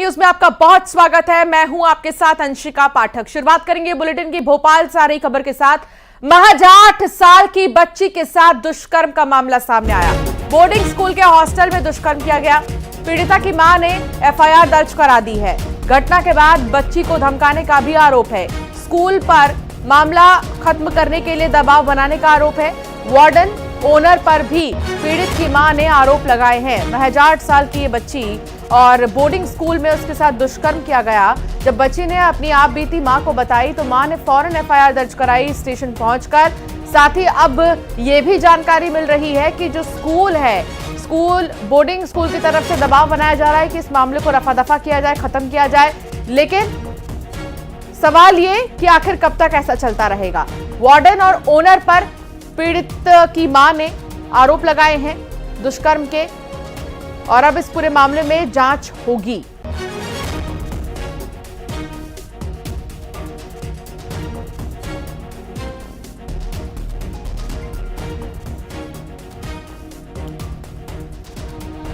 News में आपका बहुत स्वागत है। मैं हूं आपके साथ अंशिका पाठक। शुरुआत करेंगे बुलेटिन की भोपाल से आ रही खबर के साथ। महज 8 साल की बच्ची के साथ दुष्कर्म का मामला सामने आया। बोर्डिंग स्कूल के हॉस्टल में दुष्कर्म किया गया। पीड़िता की मां ने एफआईआर दर्ज करा दी है। घटना के बाद बच्ची को धमकाने का भी आरोप है। स्कूल पर मामला खत्म करने के लिए दबाव बनाने का आरोप है। वार्डन ओनर पर भी पीड़ित की मां ने आरोप लगाए हैं। महज 8 साल की ये बच्ची और बोर्डिंग स्कूल में उसके साथ दुष्कर्म किया गया। जब बच्ची ने अपनी आप बीती मां को बताई तो मां ने फौरन एफआईआर दर्ज कराई स्टेशन पहुंचकर। साथ ही अब ये भी जानकारी मिल रही है कि जो स्कूल है, बोर्डिंग स्कूल की तरफ से दबाव बनाया जा रहा है कि इस मामले को रफा दफा किया जाए, खत्म किया जाए। लेकिन सवाल ये कि आखिर कब तक ऐसा चलता रहेगा। वार्डन और ओनर पर पीड़ित की मां ने आरोप लगाए हैं दुष्कर्म के और अब इस पूरे मामले में जांच होगी।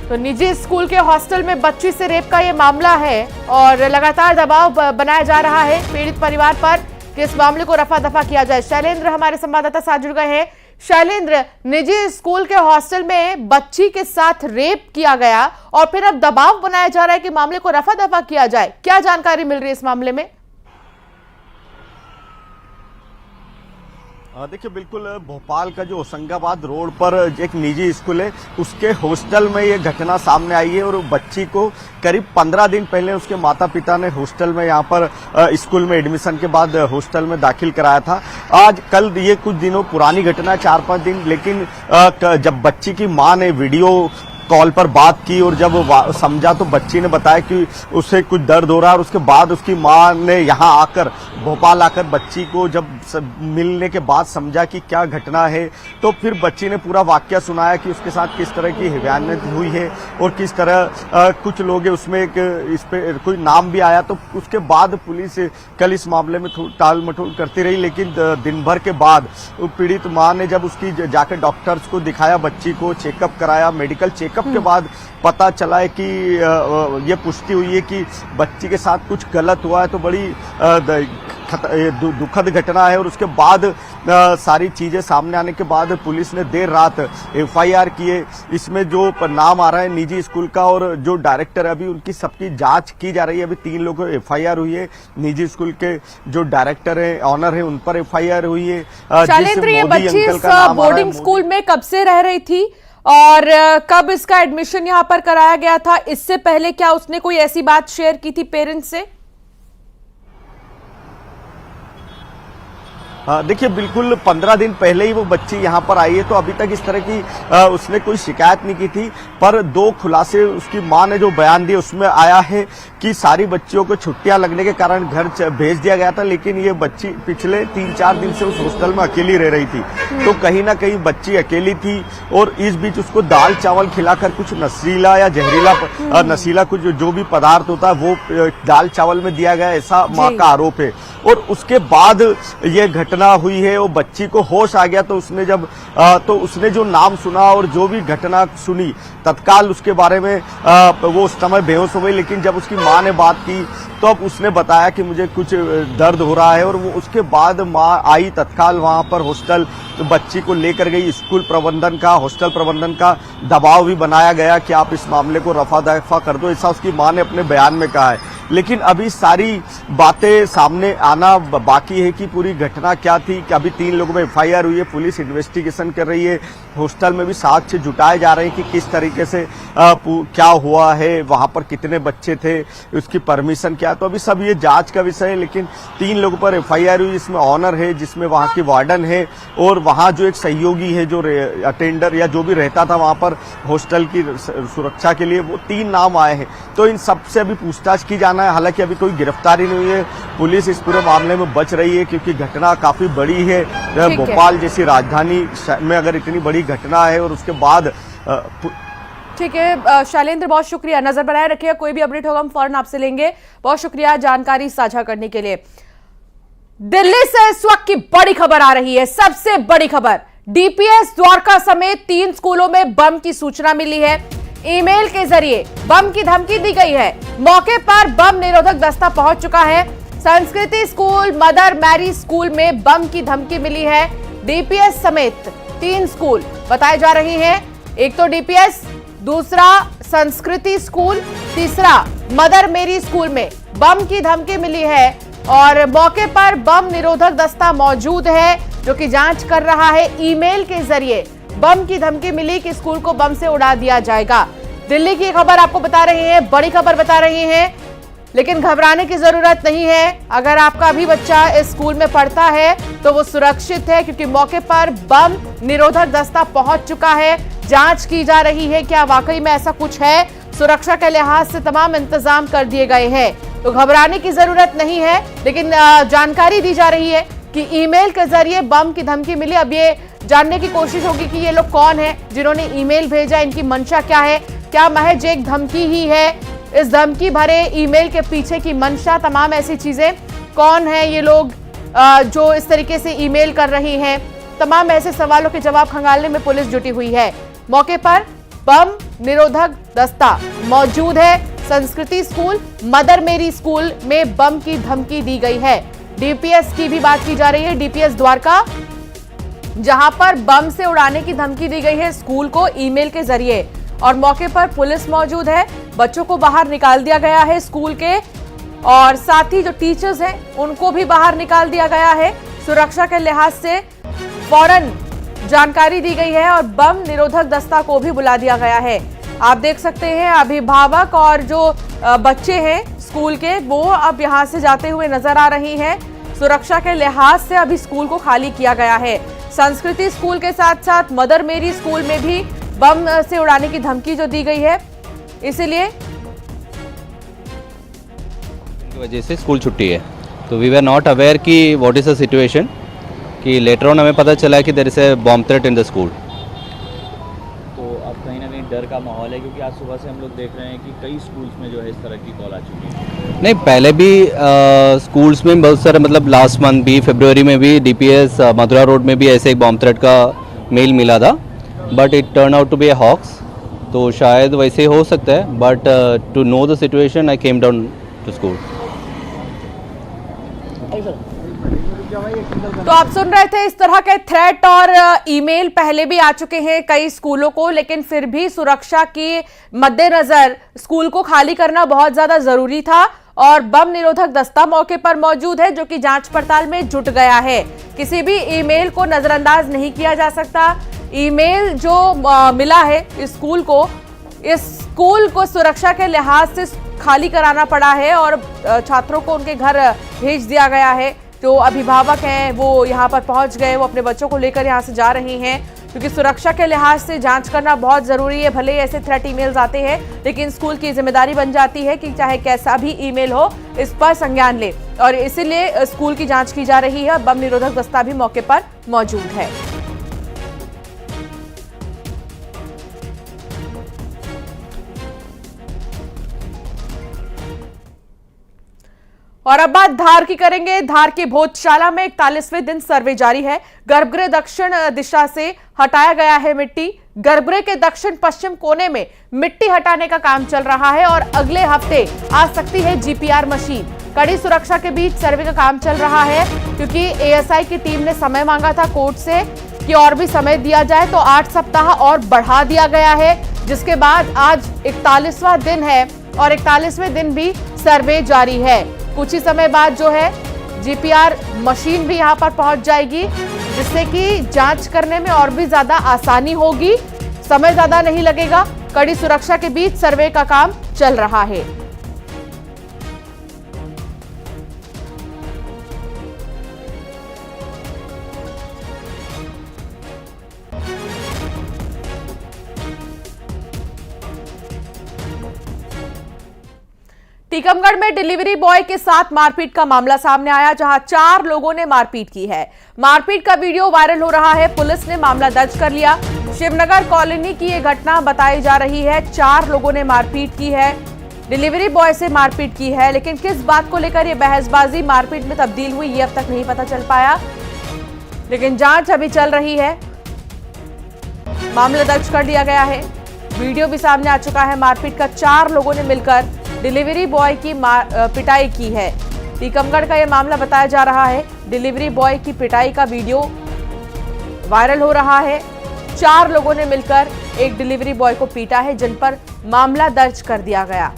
तो निजी स्कूल के हॉस्टल में बच्ची से रेप का यह मामला है और लगातार दबाव बनाया जा रहा है पीड़ित परिवार पर कि इस मामले को रफा दफा किया जाए। शैलेंद्र हमारे संवाददाता साथ जुड़ गए हैं। शैलेंद्र, निजी स्कूल के हॉस्टल में बच्ची के साथ रेप किया गया और फिर अब दबाव बनाया जा रहा है कि मामले को रफा दफा किया जाए। क्या जानकारी मिल रही है इस मामले में? देखिए, बिल्कुल भोपाल का जो होशंगाबाद रोड पर एक निजी स्कूल है, उसके हॉस्टल में ये घटना सामने आई है और बच्ची को करीब 15 दिन पहले उसके माता पिता ने हॉस्टल में यहाँ पर स्कूल में एडमिशन के बाद हॉस्टल में दाखिल कराया था। आज कल ये कुछ दिनों पुरानी घटना, 4-5 दिन, लेकिन जब बच्ची की मां ने वीडियो कॉल पर बात की और जब समझा तो बच्ची ने बताया कि उसे कुछ दर्द हो रहा है और उसके बाद उसकी मां ने यहाँ आकर, भोपाल आकर बच्ची को जब मिलने के बाद समझा कि क्या घटना है, तो फिर बच्ची ने पूरा वाकया सुनाया कि उसके साथ किस तरह की हिरासत हुई है और किस तरह कुछ लोग उसमें इस पे कोई नाम भी आया। तो उसके बाद पुलिस कल इस मामले में टाल मटोल करती रही, लेकिन दिन भर के बाद पीड़ित मां ने जब उसकी जाकर डॉक्टर्स को दिखाया, बच्ची को चेकअप कराया, मेडिकल चेकअप के बाद पता चला है कि ये पुष्टि हुई है कि बच्ची के साथ कुछ गलत हुआ है। तो बड़ी दुखद घटना है और उसके बाद सारी चीजें सामने आने के बाद पुलिस ने देर रात एफआईआर किए। इसमें जो नाम आ रहा है निजी स्कूल का और जो डायरेक्टर है, अभी उनकी सबकी जांच की जा रही है। अभी 3 लोगों को एफआईआर हुई है। निजी स्कूल के जो डायरेक्टर है, ऑनर है, उन पर एफआईआर हुई है। शैलेंद्र, ये बच्ची बोर्डिंग स्कूल में कब से रह रही थी और कब इसका एडमिशन यहाँ पर कराया गया था? इससे पहले क्या उसने कोई ऐसी बात शेयर की थी पेरेंट्स से? देखिए, बिल्कुल 15 दिन पहले ही वो बच्ची यहाँ पर आई है, तो अभी तक इस तरह की उसने कोई शिकायत नहीं की थी। पर 2 खुलासे उसकी मां ने जो बयान दिए उसमें आया है कि सारी बच्चियों को छुट्टियां लगने के कारण घर भेज दिया गया था, लेकिन ये बच्ची पिछले 3-4 दिन से उस हॉस्टल में अकेली रह रही थी। तो कहीं ना कहीं बच्ची अकेली थी और इस बीच उसको दाल चावल खिलाकर कुछ नशीला या जहरीला नशीला कुछ जो भी पदार्थ होता है वो दाल चावल में दिया गया, ऐसा मां का आरोप है। और उसके बाद ये घटना हुई है, वो बच्ची को होश आ गया तो उसने जो नाम सुना और जो भी घटना सुनी, तत्काल उसके बारे में वो उस समय बेहोश हो गई। लेकिन जब उसकी मां ने बात की तो अब उसने बताया कि मुझे कुछ दर्द हो रहा है और वो उसके बाद मां आई तत्काल वहां पर हॉस्टल, तो बच्ची को लेकर गई। स्कूल प्रबंधन का, हॉस्टल प्रबंधन का दबाव भी बनाया गया कि आप इस मामले को रफा दफा कर दो, ऐसा उसकी मां ने अपने बयान में कहा है। लेकिन अभी सारी बातें सामने आना बाकी है कि पूरी घटना क्या थी। कि अभी 3 लोगों में एफआईआर हुई है, पुलिस इन्वेस्टिगेशन कर रही है, हॉस्टल में भी साक्ष्य जुटाए जा रहे हैं कि किस तरीके से क्या हुआ है, वहां पर कितने बच्चे थे, उसकी परमिशन क्या। तो अभी सब ये जांच का विषय है। लेकिन 3 लोगों पर एफआईआर हुई, जिसमें ऑनर है, जिसमें वहां की वार्डन है और वहां जो एक सहयोगी है, जो अटेंडर या जो भी रहता था वहां पर हॉस्टल की सुरक्षा के लिए, वो 3 नाम आए हैं। तो इन सबसे अभी पूछताछ की जाना है। हालांकि अभी कोई गिरफ्तारी नहीं हुई है, पुलिस इस पूरे मामले में बच रही है क्योंकि घटना काफी बड़ी है। भोपाल जैसी राजधानी में अगर इतनी बड़ी घटना है और उसके बाद ठीक है शैलेंद्र, बहुत शुक्रिया। नजर बनाए रखिएगा, कोई भी अपडेट होगा हम फौरन आपसे लेंगे। बहुत शुक्रिया जानकारी साझा करने के लिए। दिल्ली से इस वक्त की बड़ी खबर आ रही है, सबसे बड़ी खबर। डीपीएस द्वारका समेत 3 स्कूलों में बम की सूचना मिली है। ईमेल के जरिए बम की धमकी दी गई है। मौके पर बम निरोधक दस्ता पहुंच चुका है। संस्कृति स्कूल, मदर मैरी स्कूल में बम की धमकी मिली है। डीपीएस समेत 3 स्कूल बताए जा रहे हैं। एक तो डीपीएस, दूसरा संस्कृति स्कूल, तीसरा मदर मैरी स्कूल में बम की धमकी मिली है और मौके पर बम निरोधक दस्ता मौजूद है जो कि जांच कर रहा है। ईमेल के जरिए बम की धमकी मिली कि स्कूल को बम से उड़ा दिया जाएगा। दिल्ली की खबर आपको बता रहे हैं, बड़ी खबर बता रहे हैं, लेकिन घबराने की जरूरत नहीं है। अगर आपका भी बच्चा इस स्कूल में पढ़ता है तो वो सुरक्षित है, क्योंकि मौके पर बम निरोधक दस्ता पहुंच चुका है। जांच की जा रही है क्या वाकई में ऐसा कुछ है। सुरक्षा के लिहाज से तमाम इंतजाम कर दिए गए हैं, तो घबराने की जरूरत नहीं है। लेकिन जानकारी दी जा रही है कि ईमेल के जरिए बम की धमकी मिली। अब ये जानने की कोशिश होगी कि ये लोग कौन हैं जिन्होंने ईमेल भेजा, इनकी मंशा क्या है। क्या महज एक धमकी ही है? इस धमकी भरे ईमेल के पीछे की मंशा, तमाम ऐसी चीजें, कौन है ये लोग जो इस तरीके से ईमेल कर रही हैं, तमाम ऐसे सवालों के जवाब खंगालने में पुलिस जुटी हुई है। मौके पर बम निरोधक दस्ता मौजूद है। संस्कृति स्कूल, मदर मैरी स्कूल में बम की धमकी दी गई है। डीपीएस की भी बात की जा रही है, डीपीएस द्वारका, जहां पर बम से उड़ाने की धमकी दी गई है स्कूल को ईमेल के जरिए, और मौके पर पुलिस मौजूद है। बच्चों को बाहर निकाल दिया गया है स्कूल के, और साथ ही जो टीचर्स हैं उनको भी बाहर निकाल दिया गया है। सुरक्षा के लिहाज से फौरन जानकारी दी गई है और बम निरोधक दस्ता को भी बुला दिया गया है। आप देख सकते हैं अभिभावक और जो बच्चे हैं स्कूल के, वो अब यहां से जाते हुए नजर आ रही हैं। सुरक्षा के लिहाज से अभी स्कूल को खाली किया गया है। संस्कृति स्कूल के साथ साथ मदर मैरी स्कूल में भी बम से उड़ाने की धमकी जो दी गई है, इसीलिए की वजह से स्कूल छुट्टी है। तो वी वर नॉट अवेयर कि व्हाट इज द सिचुएशन, कि लेटर ऑन हमें पता चला कि there is a bomb threat in the school. तो अब कहीं ना कहीं डर का माहौल है, क्योंकि आज सुबह से हम लोग देख रहे हैं कि कई स्कूल्स में जो है इस तरह की कॉल आ चुकी है। नहीं, पहले भी स्कूल्स में बहुत सारे, मतलब लास्ट मंथ भी, फरवरी में भी डीपीएस मथुरा रोड में भी ऐसे एक बॉम्ब थ्रेट का मेल मिला था, but it turn out to be a hoax. तो शायद वैसे हो सकता है, but to know the situation I came down to school. तो आप सुन रहे थे, इस तरह के थ्रेट और ईमेल पहले भी आ चुके हैं कई स्कूलों को, लेकिन फिर भी सुरक्षा के मद्देनजर स्कूल को खाली करना बहुत ज्यादा जरूरी था और बम निरोधक दस्ता मौके पर मौजूद है जो कि जांच पड़ताल में जुट गया है। किसी भी ईमेल को नजरअंदाज नहीं किया जा सकता। ईमेल जो मिला है इस स्कूल को सुरक्षा के लिहाज से खाली कराना पड़ा है और छात्रों को उनके घर भेज दिया गया है। जो अभिभावक हैं वो यहाँ पर पहुंच गए, वो अपने बच्चों को लेकर यहाँ से जा रहे हैं, क्योंकि सुरक्षा के लिहाज से जांच करना बहुत जरूरी है। भले ही ऐसे थ्रेट ईमेल्स आते हैं, लेकिन स्कूल की जिम्मेदारी बन जाती है कि चाहे कैसा भी ईमेल हो, इस पर संज्ञान ले, और इसीलिए स्कूल की जांच की जा रही है। बम निरोधक दस्ता भी मौके पर मौजूद है। और अब बात धार की करेंगे। धार की भोजशाला में 41वें दिन सर्वे जारी है। गर्भगृह दक्षिण दिशा से हटाया गया है मिट्टी। गर्भगृह के दक्षिण पश्चिम कोने में मिट्टी हटाने का काम चल रहा है और अगले हफ्ते आ सकती है जीपीआर मशीन। कड़ी सुरक्षा के बीच सर्वे का काम चल रहा है, क्योंकि एएसआई की टीम ने समय मांगा था कोर्ट से कि और भी समय दिया जाए, तो 8 सप्ताह और बढ़ा दिया गया है, जिसके बाद आज 41वां दिन है और 41वें दिन भी सर्वे जारी है। कुछ ही समय बाद जो है जीपीआर मशीन भी यहां पर पहुंच जाएगी, जिससे कि जांच करने में और भी ज्यादा आसानी होगी, समय ज्यादा नहीं लगेगा। कड़ी सुरक्षा के बीच सर्वे का काम चल रहा है। टीकमगढ़ में डिलीवरी बॉय के साथ मारपीट का मामला सामने आया, जहां 4 लोगों ने मारपीट की है। मारपीट का वीडियो वायरल हो रहा है। पुलिस ने मामला दर्ज कर लिया। शिवनगर कॉलोनी की यह घटना बताई जा रही है। 4 लोगों ने मारपीट की है, डिलीवरी बॉय से मारपीट की है, लेकिन किस बात को लेकर यह बहसबाजी मारपीट में तब्दील हुई, ये अब तक नहीं पता चल पाया, लेकिन जांच अभी चल रही है। मामला दर्ज कर लिया गया है। वीडियो भी सामने आ चुका है मारपीट का। 4 लोगों ने मिलकर डिलीवरी बॉय की पिटाई की है। टीकमगढ़ का यह मामला बताया जा रहा है। डिलीवरी बॉय की पिटाई का वीडियो वायरल हो रहा है। 4 लोगों ने मिलकर एक डिलीवरी बॉय को पीटा है, जिन पर मामला दर्ज कर दिया गया।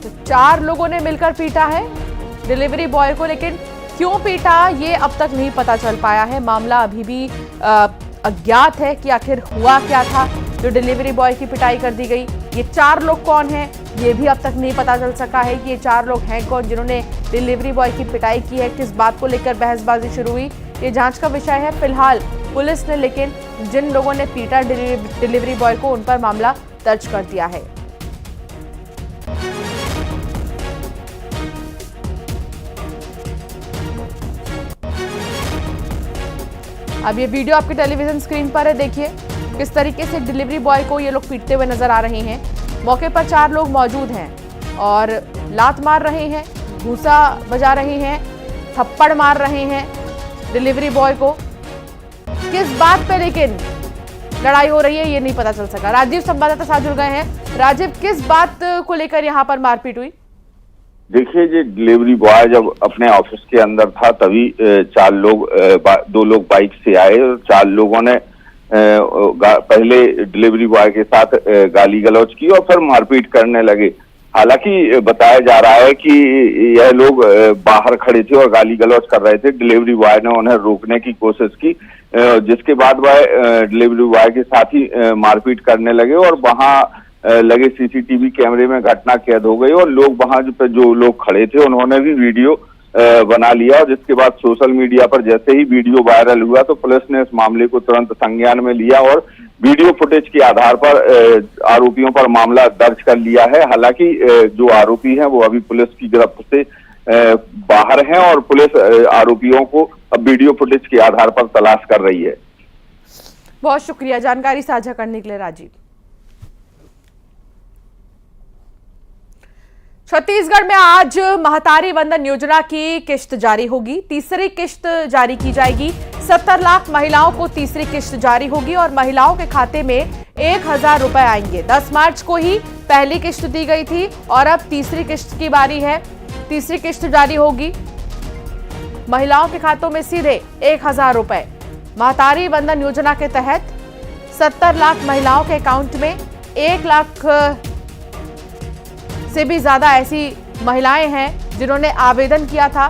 तो 4 लोगों ने मिलकर पीटा है डिलीवरी बॉय को, लेकिन क्यों पीटा ये अब तक नहीं पता चल पाया है। मामला अभी भी अज्ञात है कि आखिर हुआ क्या था जो डिलीवरी बॉय की पिटाई कर दी गई। ये 4 लोग कौन हैं ये भी अब तक नहीं पता चल सका है कि ये 4 लोग हैं कौन जिन्होंने डिलीवरी बॉय की पिटाई की है। किस बात को लेकर बहसबाजी शुरू हुई ये जांच का विषय है। फिलहाल पुलिस ने लेकिन जिन लोगों ने पीटा डिलीवरी बॉय को उन पर मामला दर्ज कर दिया है। अब ये वीडियो आपके टेलीविजन स्क्रीन पर है। देखिए किस तरीके से डिलीवरी बॉय को ये लोग पीटते हुए नजर आ रहे हैं। मौके पर 4 लोग मौजूद हैं और लात मार रहे हैं, घूंसा बजा रहे हैं, थप्पड़ मार रहे हैं डिलीवरी बॉय को। किस बात पे लेकिन लड़ाई हो रही है ये नहीं पता चल सका। राजीव संवाददाता साथ जुड़ गए हैं। राजीव, किस बात को लेकर यहाँ पर मारपीट हुई? देखिए, जो डिलीवरी बॉय जब अपने ऑफिस के अंदर था तभी 4 लोग 2 लोग बाइक से आए और 4 लोगों ने पहले डिलीवरी बॉय के साथ गाली गलौज की और फिर मारपीट करने लगे। हालांकि बताया जा रहा है कि यह लोग बाहर खड़े थे और गाली गलौज कर रहे थे। डिलीवरी बॉय ने उन्हें रोकने की कोशिश की, जिसके बाद वह डिलीवरी बॉय के साथ ही मारपीट करने लगे और वहां लगे सीसीटीवी कैमरे में घटना कैद हो गई और लोग वहां जो लोग खड़े थे उन्होंने भी वीडियो बना लिया। और जिसके बाद सोशल मीडिया पर जैसे ही वीडियो वायरल हुआ तो पुलिस ने इस मामले को तुरंत संज्ञान में लिया और वीडियो फुटेज के आधार पर आरोपियों पर मामला दर्ज कर लिया है। हालांकि जो आरोपी हैं वो अभी पुलिस की गिरफ्त से बाहर हैं और पुलिस आरोपियों को अब वीडियो फुटेज के आधार पर तलाश कर रही है। बहुत शुक्रिया जानकारी साझा करने के लिए राजीव। छत्तीसगढ़ में आज महतारी वंदन योजना की किश्त जारी होगी। तीसरी किश्त जारी की जाएगी। 70 लाख महिलाओं को तीसरी किश्त जारी होगी और महिलाओं के खाते में 1000 रुपए आएंगे। 10 मार्च को ही पहली किश्त दी गई थी और अब तीसरी किश्त की बारी है। तीसरी किश्त जारी होगी। महिलाओं के खातों में सीधे 1000 रुपए। महतारी वंदन योजना के तहत 70 लाख महिलाओं के अकाउंट में 1 लाख से भी ज्यादा ऐसी महिलाएं हैं जिन्होंने आवेदन किया था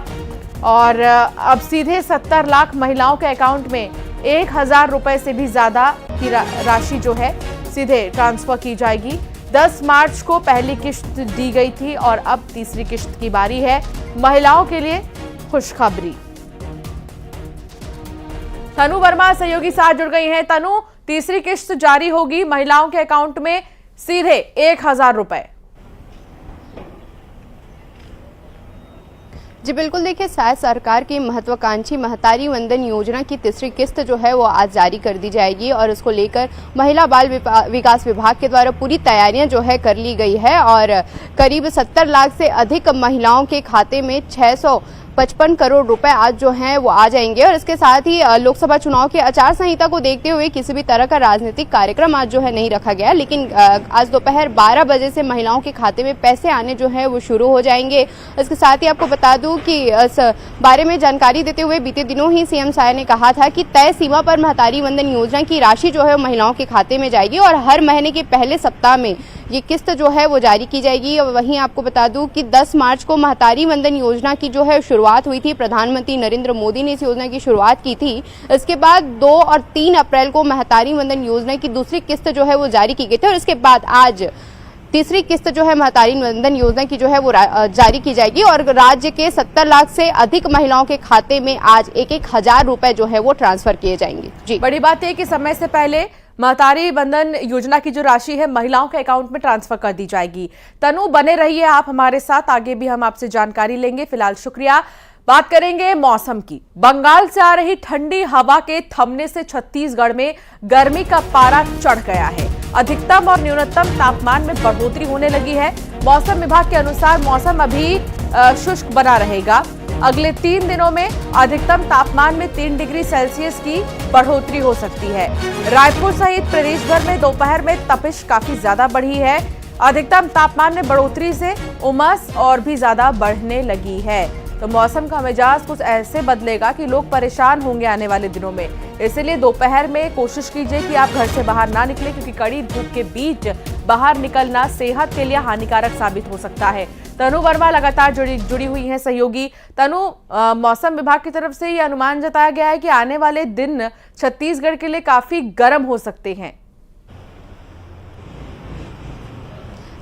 और अब सीधे 70 लाख महिलाओं के अकाउंट में 1000 रुपए से भी ज्यादा की राशि जो है सीधे ट्रांसफर की जाएगी। 10 मार्च को पहली किश्त दी गई थी और अब तीसरी किश्त की बारी है। महिलाओं के लिए खुशखबरी। तनु वर्मा सहयोगी साथ जुड़ गई हैं। तनु, तीसरी किश्त जारी होगी, महिलाओं के अकाउंट में सीधे 1000 रुपए। जी बिल्कुल, देखिए शायद सरकार की महत्वाकांक्षी महतारी वंदन योजना की तीसरी किस्त जो है वो आज जारी कर दी जाएगी और इसको लेकर महिला बाल विकास विभाग के द्वारा पूरी तैयारियां जो है कर ली गई है और करीब 70 लाख से अधिक महिलाओं के खाते में 655 करोड़ रुपए आज जो हैं वो आ जाएंगे। और इसके साथ ही लोकसभा चुनाव की आचार संहिता को देखते हुए किसी भी तरह का राजनीतिक कार्यक्रम आज जो है नहीं रखा गया, लेकिन आज दोपहर 12 बजे से महिलाओं के खाते में पैसे आने जो है वो शुरू हो जाएंगे। इसके साथ ही आपको बता दूं कि इस बारे में जानकारी देते हुए बीते दिनों ही सीएम साय ने कहा था कि तय सीमा पर महतारी वंदन योजना की राशि जो है महिलाओं के खाते में जाएगी और हर महीने के पहले सप्ताह में ये किस्त जो है वो जारी की जाएगी। और वहीं आपको बता दूं कि 10 मार्च को महतारी वंदन योजना की जो है शुरुआत हुई थी। प्रधानमंत्री नरेंद्र मोदी ने इस योजना की शुरुआत की थी। इसके बाद 2 और 3 अप्रैल को महतारी वंदन योजना की दूसरी किस्त जो है वो जारी की गई थी और इसके बाद आज तीसरी किस्त जो है महतारी वंदन योजना की जो है वो जारी की जाएगी और राज्य के 70 लाख से अधिक महिलाओं के खाते में आज 1,000 रुपए जो है वो ट्रांसफर किए जाएंगे। जी, बड़ी बात है कि समय से पहले महतारी वंदन योजना की जो राशि है महिलाओं के अकाउंट में ट्रांसफर कर दी जाएगी। तनु, बने रहिए आप हमारे साथ, आगे भी हम आपसे जानकारी लेंगे। फिलहाल शुक्रिया। बात करेंगे मौसम की। बंगाल से आ रही ठंडी हवा के थमने से छत्तीसगढ़ में गर्मी का पारा चढ़ गया है। अधिकतम और न्यूनतम तापमान में बढ़ोतरी होने लगी है। मौसम विभाग के अनुसार मौसम अभी शुष्क बना रहेगा। अगले 3 दिनों में अधिकतम तापमान में 3 डिग्री सेल्सियस की बढ़ोतरी हो सकती है। रायपुर सहित प्रदेश भर में दोपहर में तपिश काफी ज्यादा बढ़ी है। अधिकतम तापमान में बढ़ोतरी से उमस और भी ज्यादा बढ़ने लगी है। तो मौसम का मिजाज कुछ ऐसे बदलेगा कि लोग परेशान होंगे आने वाले दिनों में। इसलिए दोपहर में कोशिश कीजिए कि आप घर से बाहर ना निकलें, क्योंकि कड़ी धूप के बीच बाहर निकलना सेहत के लिए हानिकारक साबित हो सकता है। तनु वर्मा लगातार जुड़ी हुई हैं सहयोगी। तनु, मौसम विभाग की तरफ से ये अनुमान जताया गया है कि आने वाले दिन छत्तीसगढ़ के लिए काफी गर्म हो सकते हैं।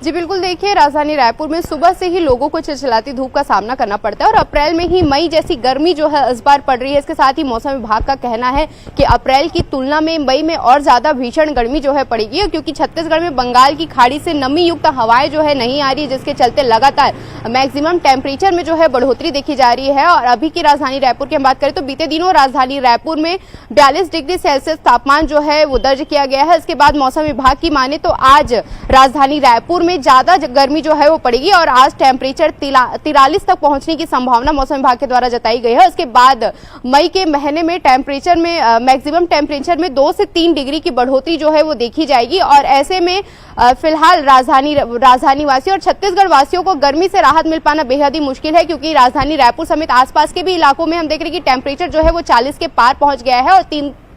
जी बिल्कुल, देखिए राजधानी रायपुर में सुबह से ही लोगों को चिलचिलाती धूप का सामना करना पड़ता है और अप्रैल में ही मई जैसी गर्मी जो है इस बार पड़ रही है। इसके साथ ही मौसम विभाग का कहना है कि अप्रैल की तुलना में मई में और ज्यादा भीषण गर्मी जो है पड़ेगी, क्योंकि छत्तीसगढ़ में बंगाल की खाड़ी से नमी युक्त हवाएं जो है नहीं आ रही है, जिसके चलते लगातार मैक्सिमम टेम्परेचर में जो है बढ़ोतरी देखी जा रही है। और अभी की राजधानी रायपुर की हम बात करें तो बीते दिनों राजधानी रायपुर में 42 डिग्री सेल्सियस तापमान जो है वो दर्ज किया गया है। इसके बाद मौसम विभाग की माने तो आज राजधानी रायपुर में ज्यादा गर्मी जो है वो पड़ेगी और आज टेम्परेचर 43 तक पहुंचने की संभावना मौसम विभाग के द्वारा जताई गई है। उसके बाद मई के महीने में टेम्परेचर में मैक्सिमम टेम्परेचर में 2 से 3 डिग्री की बढ़ोतरी जो है वो देखी जाएगी। और ऐसे में फिलहाल राजधानी वासियों और छत्तीसगढ़ वासियों को गर्मी से राहत मिल पाना बेहद ही मुश्किल है, क्योंकि राजधानी रायपुर समेत आसपास के भी इलाकों में हम देख रहे हैं कि टेम्परेचर जो है वो 40 के पार पहुंच गया है और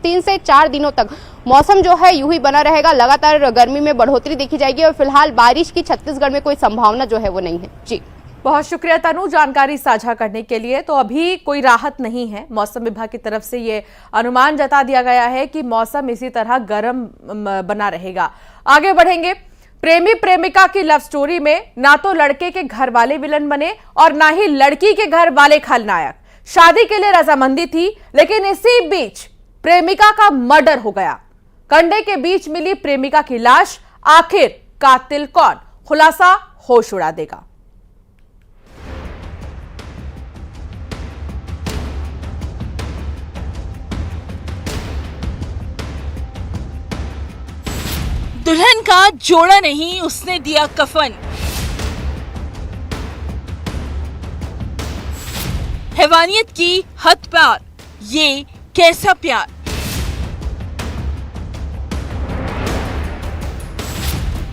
3 से 4 दिनों तक मौसम जो है यूं ही बना रहेगा। लगातार गर्मी में बढ़ोतरी देखी जाएगी और फिलहाल बारिश की छत्तीसगढ़ में कोई संभावना जो है वो नहीं है। जी बहुत शुक्रिया तनु जानकारी साझा करने के लिए। तो अभी कोई राहत नहीं है, मौसम विभाग की तरफ से ये अनुमान जता दिया गया है कि मौसम इसी तरह गर्म बना रहेगा। आगे बढ़ेंगे। प्रेमी प्रेमिका की लव स्टोरी में ना तो लड़के के घर वाले विलन बने और ना ही लड़की के घर वाले खलनायक। शादी के लिए रजामंदी थी, लेकिन इसी बीच प्रेमिका का मर्डर हो गया। कंडे के बीच मिली प्रेमिका की लाश, आखिर कातिल कौन? खुलासा होश उड़ा देगा। दुल्हन का जोड़ा नहीं, उसने दिया कफन। हैवानियत की हद पार, ये कैसा प्यार।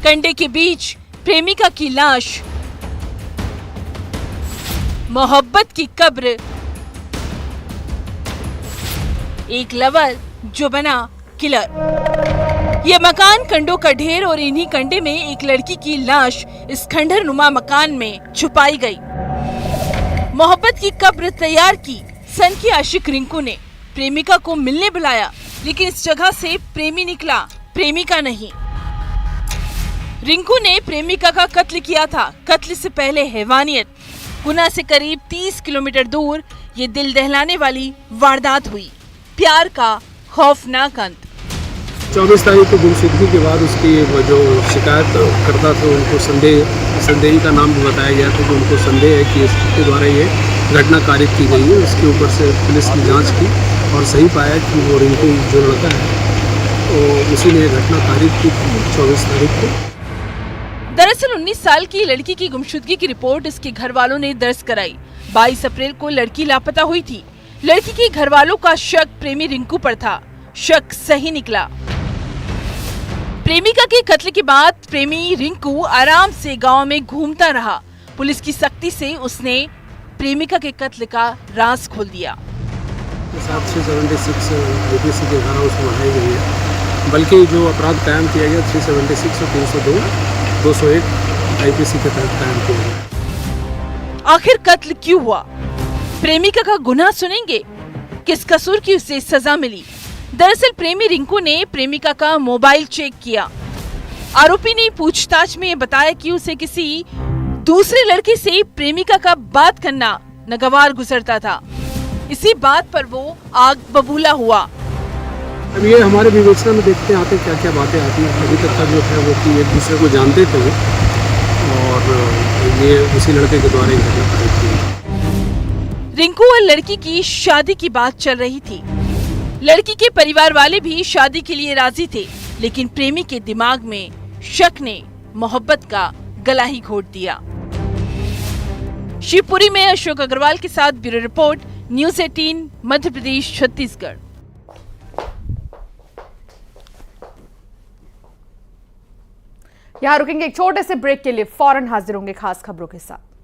कंडे के बीच प्रेमिका की लाश, मोहब्बत की कब्र, एक लवर जो बना किलर। यह मकान कंडों का ढेर और इन्हीं कंडे में एक लड़की की लाश इस खंडहर नुमा मकान में छुपाई गई। मोहब्बत की कब्र तैयार की सन की आशिक रिंकू ने। प्रेमिका को मिलने बुलाया, लेकिन इस जगह से प्रेमी निकला, प्रेमिका नहीं। रिंकू ने प्रेमिका का कत्ल किया था। कत्ल से पहले हैवानियत। गुना से करीब 30 किलोमीटर दूर ये दिल दहलाने वाली वारदात हुई। प्यार का खौफनाक अंत। 24 तारीख को गुमशुदगी के बाद उसकी जो शिकायत करता था उनको संदेही का नाम भी बताया गया था, जो उनको संदेह है कि इसके द्वारा ये घटना कारित की गई है। उसके ऊपर से पुलिस ने जांच की और सही पाया कि वो रिंकू जो लड़का है तो उसी ने घटना कारित की 24 तारीख को। दरअसल 19 साल की लड़की की गुमशुदगी की रिपोर्ट इसके घर वालों ने दर्ज कराई। 22 अप्रैल को लड़की लापता हुई थी। लड़की के घर वालों का शक प्रेमी रिंकू पर था। शक सही निकला। प्रेमिका के कत्ल के बाद प्रेमी रिंकू आराम से गांव में घूमता रहा। पुलिस की सख्ती से उसने प्रेमिका के कत्ल का राज खोल दिया। 376 आईपीसी की धारा उसमें बढ़ाई गई है, बल्कि जो अपराध कायम किया गया 376 और 302, 201 आईपीसी के तहत कायम किया गया। आखिर कत्ल क्यों हुआ? प्रेमिका का गुनाह सुनेंगे, किस कसूर की उसे सजा मिली? दरअसल प्रेमी रिंकू ने प्रेमिका का मोबाइल चेक किया। आरोपी ने पूछताछ में बताया कि उसे किसी दूसरे लड़के से प्रेमिका का बात करना नागवार गुजरता था। इसी बात पर वो आग बबूला हुआ। अब ये हमारे विवेचना में देखते आते क्या क्या बातें आती हैं। अभी तक का जो है वो कि एक दूसरे को जानते थे वो, और ये उसी लड़के के द्वारा ही घटना कारित की। रिंकू और लड़की की शादी की बात चल रही थी। लड़की के परिवार वाले भी शादी के लिए राजी थे, लेकिन प्रेमी के दिमाग में शक ने मोहब्बत का गला ही घोट दिया। शिवपुरी में अशोक अग्रवाल के साथ bureau report, news 18 Madhya Pradesh Chhattisgarh. यहां रुकेंगे एक छोटे से ब्रेक के लिए, फौरन हाजिर होंगे खास खबरों के साथ।